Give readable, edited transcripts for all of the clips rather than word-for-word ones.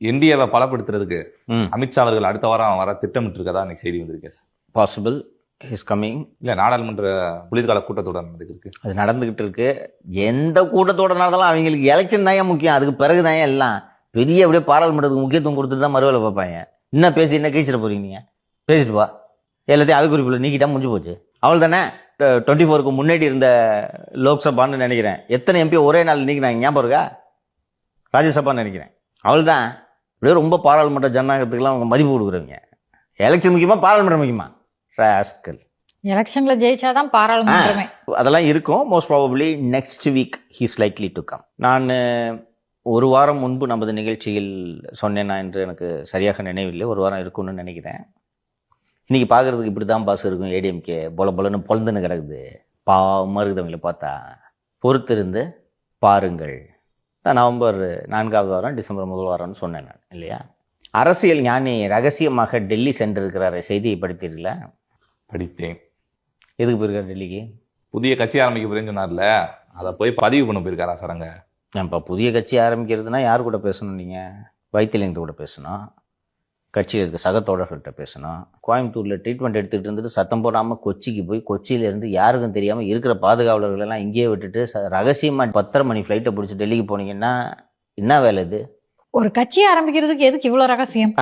என்டிஏவை பலப்படுத்துறதுக்கு ம் அமித்ஷா அவர்கள் அடுத்த வாரம் வர திட்டமிட்டு இருக்கதா இன்னைக்கு செய்தி வந்திருக்கேன் சார். Possible is coming. இல்ல நாடாளுமன்ற குளிர்கால கூட்டத்தொடர் நடந்துருக்கு. அது நடந்துகிட்டு இருக்கு. எந்த கூட்டத்தோட நடந்தாலும் அவங்களுக்கு எலெக்ஷன் தான் முக்கியம். அதுக்கு பிறகு தான் எல்லாம் பெரிய அப்படியே பாராளுமன்றத்துக்கு முக்கியத்துவம் கொடுத்துட்டு தான் மறுவேலை பார்ப்பாங்க. என்ன பேசி என்ன கழிச்சிட போறீங்க? நீங்க பேசிட்டு வா, எல்லாத்தையும் அவைக்குறிப்பில் நீக்கிட்டா முடிஞ்சு போச்சு. அவள் தானே 24க்கு முன்னாடி இருந்த லோக்சபான்னு நினைக்கிறேன். எத்தனை எம்பி ஒரே நாள் நீக்கினாங்க ஞாபகம் இருக்கா? ராஜ்யசபான்னு நினைக்கிறேன். அவள் தான் அப்படியே ரொம்ப பாராளுமன்ற ஜனநாயகத்துக்குலாம் அவங்க மதிப்பு கொடுக்குறவங்க. எலெக்ஷன் முக்கியமா பாராளுமன்றம் முக்கியமா? ராஸ்கல். எலெக்ஷன்ல ஜெயிச்சாதான் பாராளுமன்றமே. அதெல்லாம் இருக்கும். Most probably next week he's likely to come. நான் ஒரு வாரம் முன்பு நமது நிகழ்ச்சியில் சொன்னேன்னா என்று எனக்கு சரியாக நினைவில்லை. ஒரு வாரம் இருக்கும்னு நினைக்கிறேன். இன்னைக்கு பார்க்கறதுக்கு இப்படி தான் பாஸ் இருக்கும். ஏடிஎம்கே பொல பொலன்னு பொழுதுன்னு கிடக்குது. பாவமாக இருக்குது அவங்கள பார்த்தா. பொறுத்திருந்து பாருங்கள். நவம்பர் 4வது வாரம் டிசம்பர் 1 வாரம்னு சொன்னேன் நான், இல்லையா? அரசியல் ஞானி ரகசியமாக டெல்லி சென்றிருக்கிறார். செய்தியை படித்தீர்களா? படித்தேன். எதுக்கு போயிருக்காரு டெல்லிக்கு? புதிய கட்சி ஆரம்பிக்க போறேன்னு சொன்னார்ல, அதை போய் பதிவு பண்ண போயிருக்காரா சரங்க. இப்போ புதிய கட்சி ஆரம்பிக்கிறதுனா யார் கூட பேசணும்? நீங்கள் வைத்திலிங்கத்து கூட பேசணும், கட்சியில் இருக்க சக தோழர்கள்ட்ட பேசணும். கோயம்புத்தூரில் ட்ரீட்மெண்ட் எடுத்துகிட்டு இருந்துட்டு சத்தம் போடாமல் கொச்சிக்கு போய் கொச்சியிலேருந்து யாருக்கும் தெரியாமல் இருக்கிற பாதுகாவலர்களெல்லாம் இங்கேயே விட்டுட்டு ரகசியமாக 10:30 மணி ஃப்ளைட்டை பிடிச்சி டெல்லிக்கு போனீங்கன்னா என்ன வேலை இது? ஒரு கட்சி ஆரம்பிக்கிறதுக்கு எதுக்கு இவ்வளோ ரகசியம்?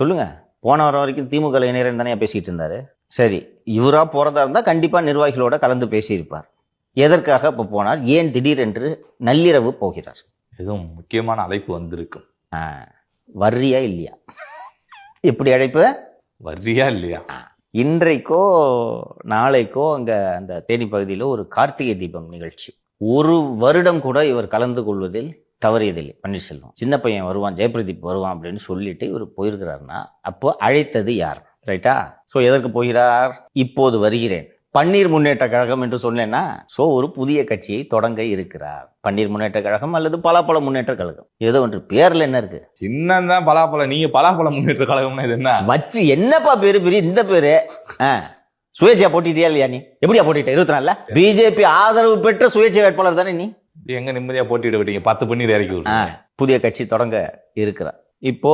சொல்லுங்க. போன வாரம் வரைக்கும் திமுக இணையரன் தானே பேசிகிட்டு இருந்தாரு. சரி, இவராக போகிறதா இருந்தால் கண்டிப்பாக நிர்வாகிகளோட கலந்து பேசியிருப்பார். எதற்காக இப்போ போனார்? ஏன் திடீரென்று நள்ளிரவு போகிறார்? எதுவும் முக்கியமான அழைப்பு வந்திருக்கும். வர்றியா இல்லையா? எப்படி அழைப்பு? வர்றியா இல்லையா? இன்றைக்கோ நாளைக்கோ அங்கே அந்த தேனி பகுதியில் ஒரு கார்த்திகை தீபம் நிகழ்ச்சி. 1 வருடம் கூட இவர் கலந்து கொள்வதில் தவறியதில்லை. பன்னீர்செல்வம் சின்ன பையன் வருவான், ஜெயபிரதீப் வருவான் அப்படின்னு சொல்லிட்டு இவர் போயிருக்கிறாருன்னா அப்போ அழைத்தது யார்? ரைட்டா? ஸோ எதற்கு போகிறார்? இப்போது வருகிறேன், பன்னீர் முன்னேற்ற கழகம் என்று சொன்னேன்னா, ஸோ ஒரு புதிய கட்சியை தொடங்க இருக்கிறார். பன்னீர் முன்னேற்ற கழகம் அல்லது பலாப்பழ முன்னேற்ற கழகம், ஏதோ ஒன்று. பேர்ல என்ன இருக்கு? சின்னதான் பலாப்பழம். நீங்க பலாப்பழ முன்னேற்ற கழகம்னா இது என்ன வச்சு என்னப்பா பேரு? பெரிய இந்த பேரு. சுயேட்சையா போட்டிட்டியா இல்லையா? நீ எப்படியா போட்டிட்ட? 24 பிஜேபி ஆதரவு பெற்ற சுயேட்சை வேட்பாளர் தானே நீ. எங்க நிம்மதியா போட்டியிட விட்டீங்க? 10 பன்னீர் இறக்கி விட்டு புதிய கட்சி தொடங்க இருக்கிறார். இப்போ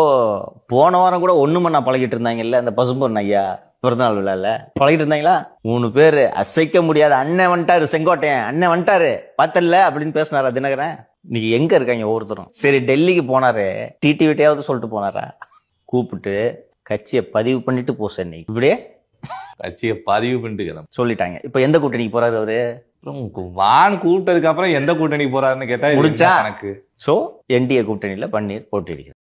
போன வாரம் கூட ஒண்ணுமண்ணா பழகிட்டு இருந்தாங்கல்ல, அந்த பசும்பொன் ஐயா பிறந்தநாள் விழால பழகிட்டு இருந்தாங்களா? 3 பேரு அசைக்க முடியாத அண்ணன் வந்துட்டாரு, செங்கோட்டையன் அண்ணன் வந்துட்டாரு பார்த்தல அப்படின்னு பேசினாரா தினகரன்? இன்னைக்கு எங்க இருக்காங்க ஒவ்வொருத்தரும்? சரி, டெல்லிக்கு போனாரு, டிடிவிட்டையாவது சொல்லிட்டு போனாரா? கூப்பிட்டு கட்சியை பதிவு பண்ணிட்டு போ சென்னை. இப்படியே கட்சியை பதிவு பண்ணிட்டு சொல்லிட்டாங்க. இப்ப எந்த கூட்டணிக்கு போறாரு அவரு? வான் கூப்பிட்டதுக்கு அப்புறம் எந்த கூட்டணிக்கு போறாருன்னு கேட்டா முடிச்சா எனக்கு. சோ என்டிஏ கூட்டணியில பன்னீர் போட்டியிடுகிறார்.